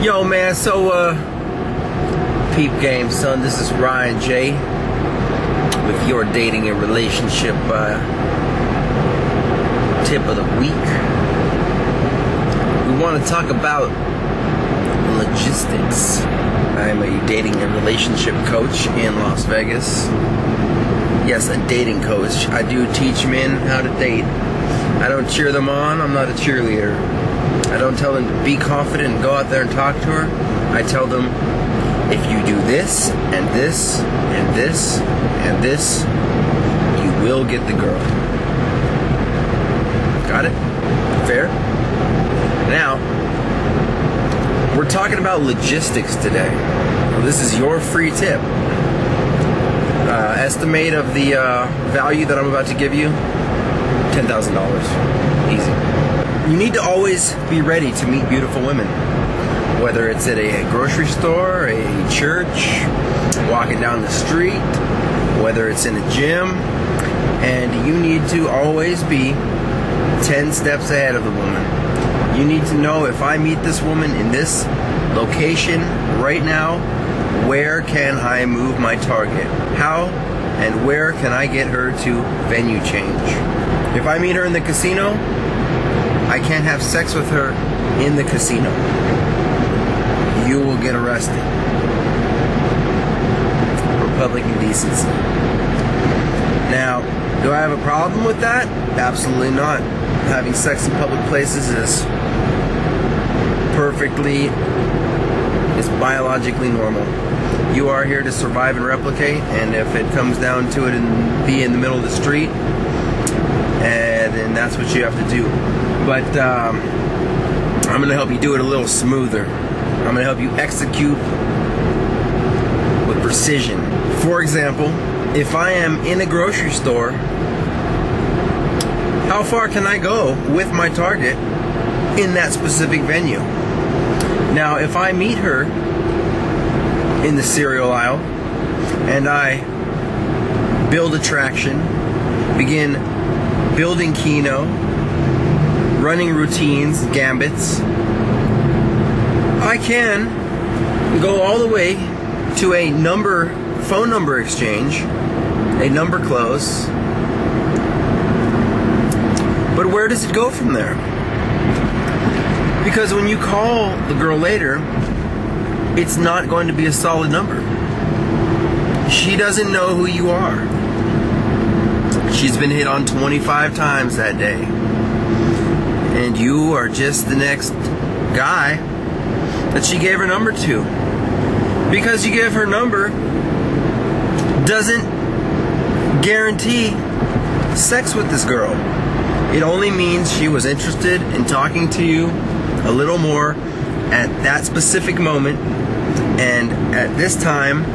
Yo, man, so, peep game, son. This is Ryan J. with your dating and relationship tip of the week. We want to talk about logistics. I'm a dating and relationship coach in Las Vegas. Yes, a dating coach. I do teach men how to date. I don't cheer them on. I'm not a cheerleader. I don't tell them to be confident and go out there and talk to her. I tell them, if you do this, and this, and this, and this, you will get the girl. Got it? Fair? Now, we're talking about logistics today. Well, this is your free tip. Estimate of the value that I'm about to give you, $10,000. Easy. You need to always be ready to meet beautiful women. Whether it's at a grocery store, a church, walking down the street, whether it's in a gym, and you need to always be 10 steps ahead of the woman. You need to know, if I meet this woman in this location right now, where can I move my target? How and where can I get her to venue change? If I meet her in the casino, I can't have sex with her in the casino. You will get arrested for public indecency. Now, do I have a problem with that? Absolutely not. Having sex in public places is biologically normal. You are here to survive and replicate, and if it comes down to it and be in the middle of the street, then that's what you have to do. But I'm going to help you do it a little smoother. I'm going to help you execute with precision. For example, if I am in a grocery store, how far can I go with my target in that specific venue? Now, if I meet her in the cereal aisle and I build attraction, begin building keno, running routines, gambits, I can go all the way to a phone number exchange, a number close. But where does it go from there? Because when you call the girl later, it's not going to be a solid number. She doesn't know who you are. She's been hit on 25 times that day. And you are just the next guy that she gave her number to. Because you gave her number doesn't guarantee sex with this girl. It only means she was interested in talking to you a little more at that specific moment, and at this time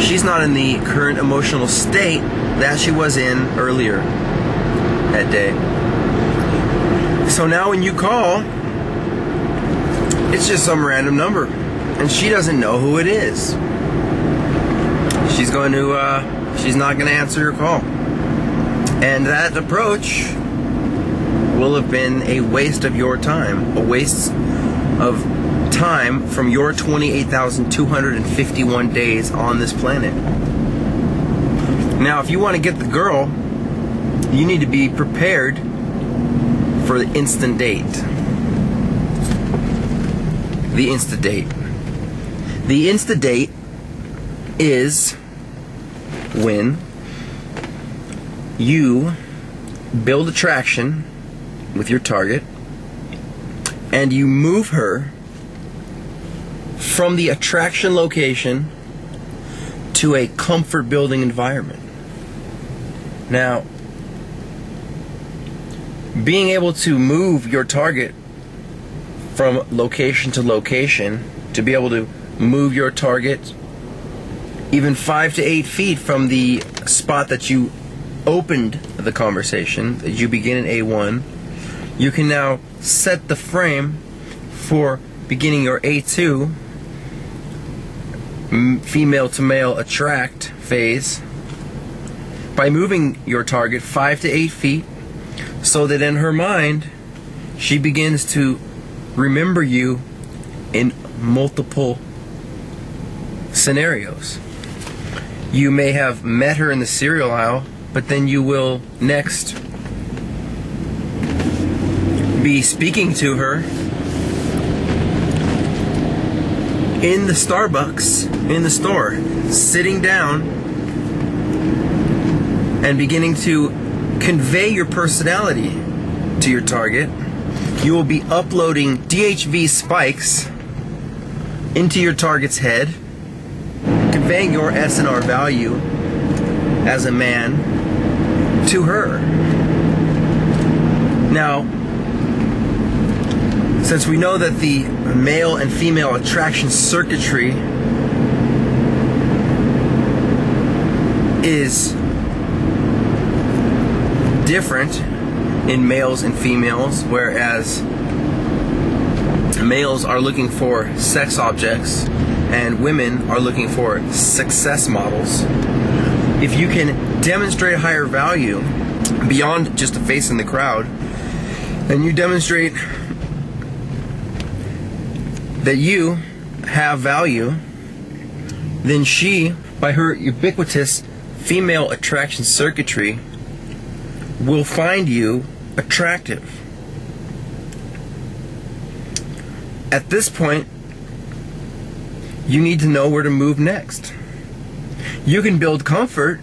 she's not in the current emotional state that she was in earlier that day. So now when you call, it's just some random number, and she doesn't know who it is. She's not going to answer your call. And that approach will have been a waste of your time, a waste of time from your 28,251 days on this planet. Now, if you want to get the girl, you need to be prepared for the instant date. The instant date. The instant date is when you build attraction with your target and you move her from the attraction location to a comfort building environment. Now, being able to move your target from location to location, to be able to move your target even 5 to 8 feet from the spot that you opened the conversation, that you begin in A1, you can now set the frame for beginning your A2, female to male attract phase, by moving your target 5 to 8 feet, so that in her mind she begins to remember you in multiple scenarios. You may have met her in the cereal aisle, but then you will next be speaking to her in the Starbucks, in the store, sitting down and beginning to convey your personality to your target. You will be uploading DHV spikes into your target's head, conveying your S&R value as a man to her. Now, since we know that the male and female attraction circuitry is different in males and females, whereas males are looking for sex objects and women are looking for success models. If you can demonstrate a higher value beyond just a face in the crowd, and you demonstrate that you have value, then she, by her ubiquitous female attraction circuitry, will find you attractive. At this point, you need to know where to move next. You can build comfort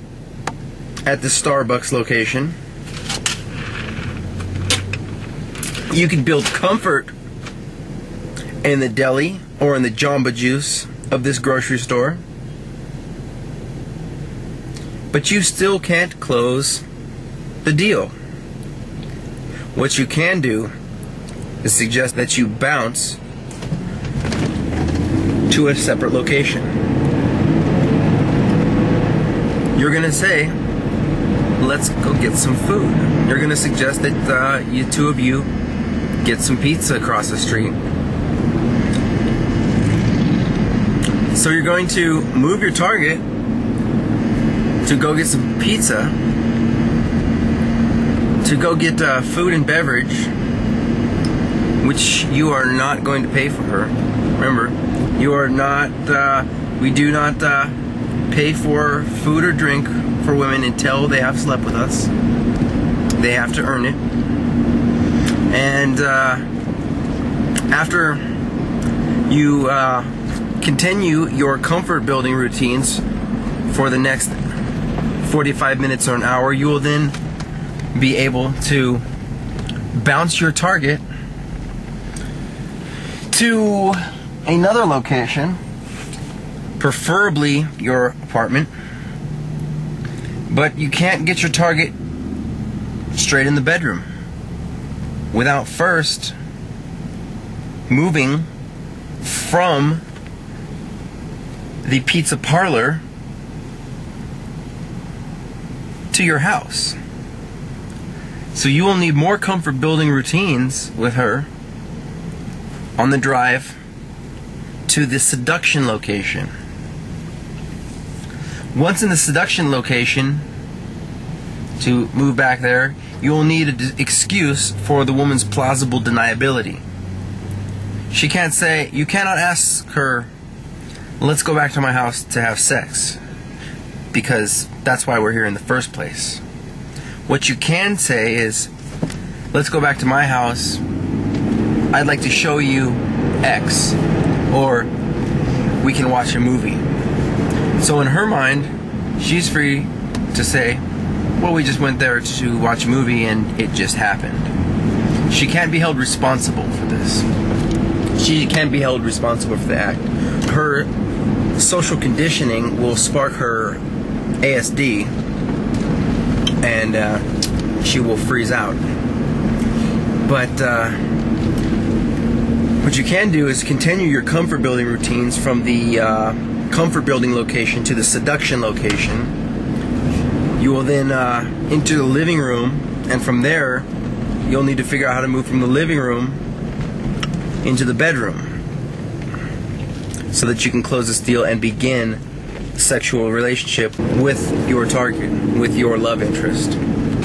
at the Starbucks location. You can build comfort in the deli or in the Jamba Juice of this grocery store. But you still can't close the deal. What you can do is suggest that you bounce to a separate location. You're going to say, let's go get some food. You're going to suggest that you two of you get some pizza across the street. So you're going to move your target to go get some pizza, to go get food and beverage, which you are not going to pay for her. Remember, you are not, we do not pay for food or drink for women until they have slept with us. They have to earn it. And after you continue your comfort building routines for the next 45 minutes or an hour, you will then be able to bounce your target to another location, preferably your apartment, but you can't get your target straight in the bedroom without first moving from the pizza parlor to your house. So you will need more comfort building routines with her on the drive to the seduction location. Once in the seduction location, to move back there, you will need an excuse for the woman's plausible deniability. She can't say, you cannot ask her, let's go back to my house to have sex, because that's why we're here in the first place. What you can say is, let's go back to my house, I'd like to show you X, or we can watch a movie. So in her mind, she's free to say, well, we just went there to watch a movie and it just happened. She can't be held responsible for this. She can't be held responsible for the act. Her social conditioning will spark her ASD and she will freeze out. But what you can do is continue your comfort building routines from the comfort building location to the seduction location. You will then enter the living room, and from there you'll need to figure out how to move from the living room into the bedroom so that you can close this deal and begin a sexual relationship with your target, with your love interest.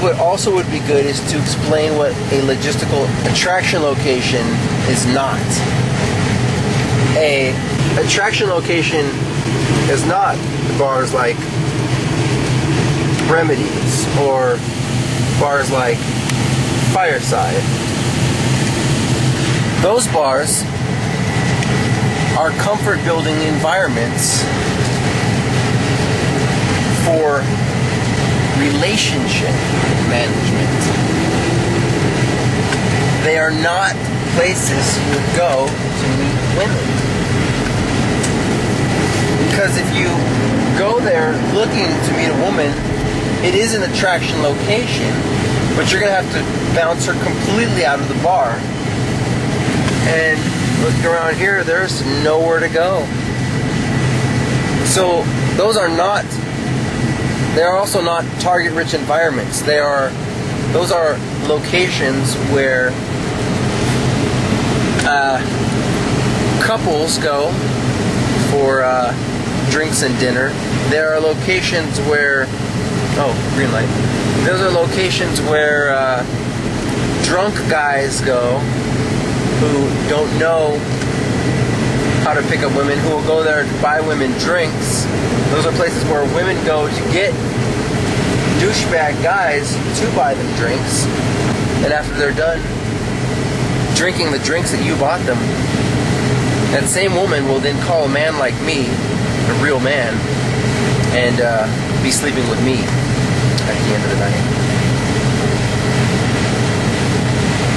What also would be good is to explain what a logistical attraction location is not. A attraction location is not bars like Remedies or bars like Fireside. Those bars are comfort building environments for relationship management. They are not places you would go to meet women. Because if you go there looking to meet a woman, it is an attraction location, but you're going to have to bounce her completely out of the bar. And looking around here, there's nowhere to go. So those are not, they are also not target-rich environments. Those are locations where couples go for drinks and dinner. There are locations where, oh, green light. Those are locations where drunk guys go who don't know how to pick up women, who will go there to buy women drinks. Those are places where women go to get douchebag guys to buy them drinks, and after they're done drinking the drinks that you bought them, that same woman will then call a man like me a real man and be sleeping with me at the end of the night.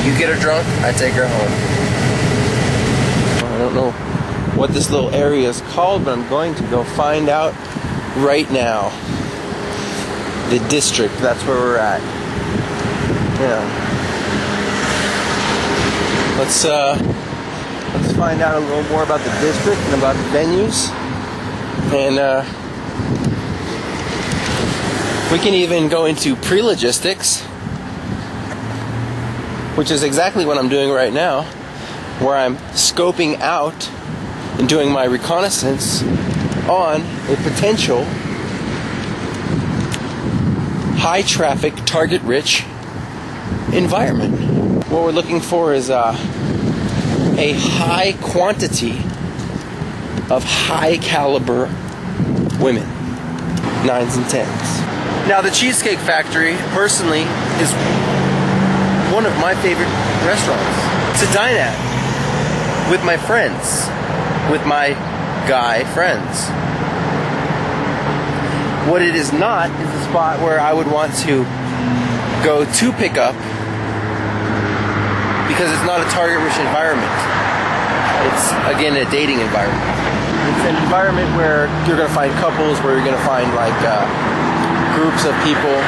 You get her drunk, I take her home. I don't know what this little area is called, but I'm going to go find out right now. The district, that's where we're at. Yeah. Let's find out a little more about the district and about the venues. And we can even go into pre-logistics, which is exactly what I'm doing right now, where I'm scoping out and doing my reconnaissance on a potential high traffic, target rich environment. What we're looking for is a high quantity of high caliber women, 9s and 10s. Now the Cheesecake Factory personally is one of my favorite restaurants to dine at with my friends, with my guy friends. What it is not is a spot where I would want to go to pick up, because it's not a target-rich environment. It's, again, a dating environment. It's an environment where you're going to find couples, where you're going to find like groups of people.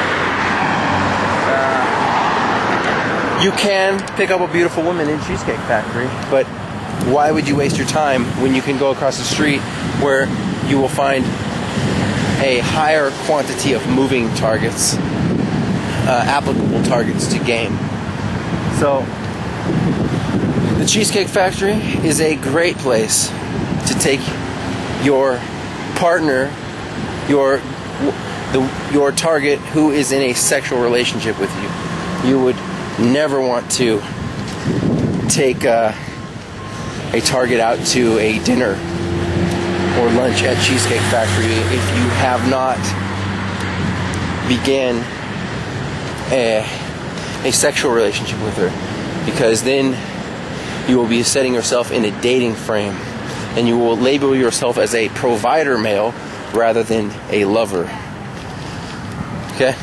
You can pick up a beautiful woman in Cheesecake Factory, but why would you waste your time when you can go across the street where you will find a higher quantity of moving targets, applicable targets to game? So the Cheesecake Factory is a great place to take your partner, your target who is in a sexual relationship with you. You would never want to take a target out to a dinner or lunch at Cheesecake Factory if you have not began a sexual relationship with her, because then you will be setting yourself in a dating frame, and you will label yourself as a provider male rather than a lover. Okay?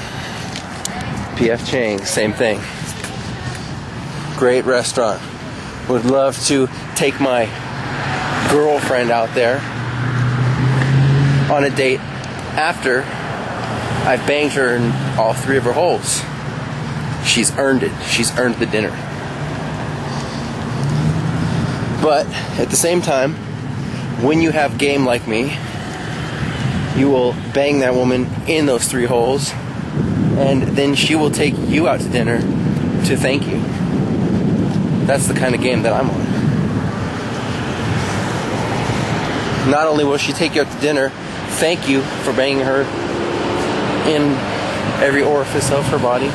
P.F. Chang, same thing. Great restaurant. Would love to take my girlfriend out there on a date after I've banged her in all 3 of her holes. She's earned it. She's earned the dinner. But at the same time, when you have game like me, you will bang that woman in those 3 holes, and then she will take you out to dinner to thank you. That's the kind of game that I'm on. Not only will she take you out to dinner, thank you for banging her in every orifice of her body,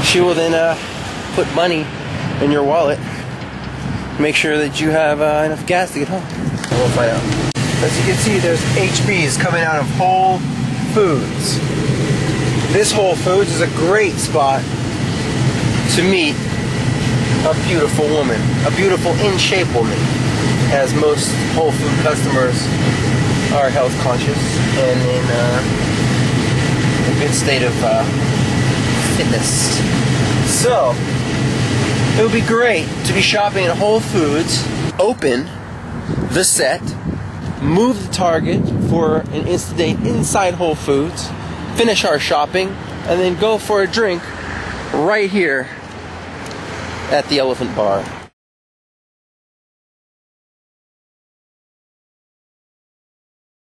she will then put money in your wallet make sure that you have enough gas to get home. And we'll find out. As you can see, there's HBs coming out of Whole Foods. This Whole Foods is a great spot to meet a beautiful woman, a beautiful in-shape woman, as most Whole Food customers are health conscious and in a good state of fitness. So, it would be great to be shopping at Whole Foods, open the set, move the target for an instant date inside Whole Foods, finish our shopping, and then go for a drink right here at the Elephant Bar.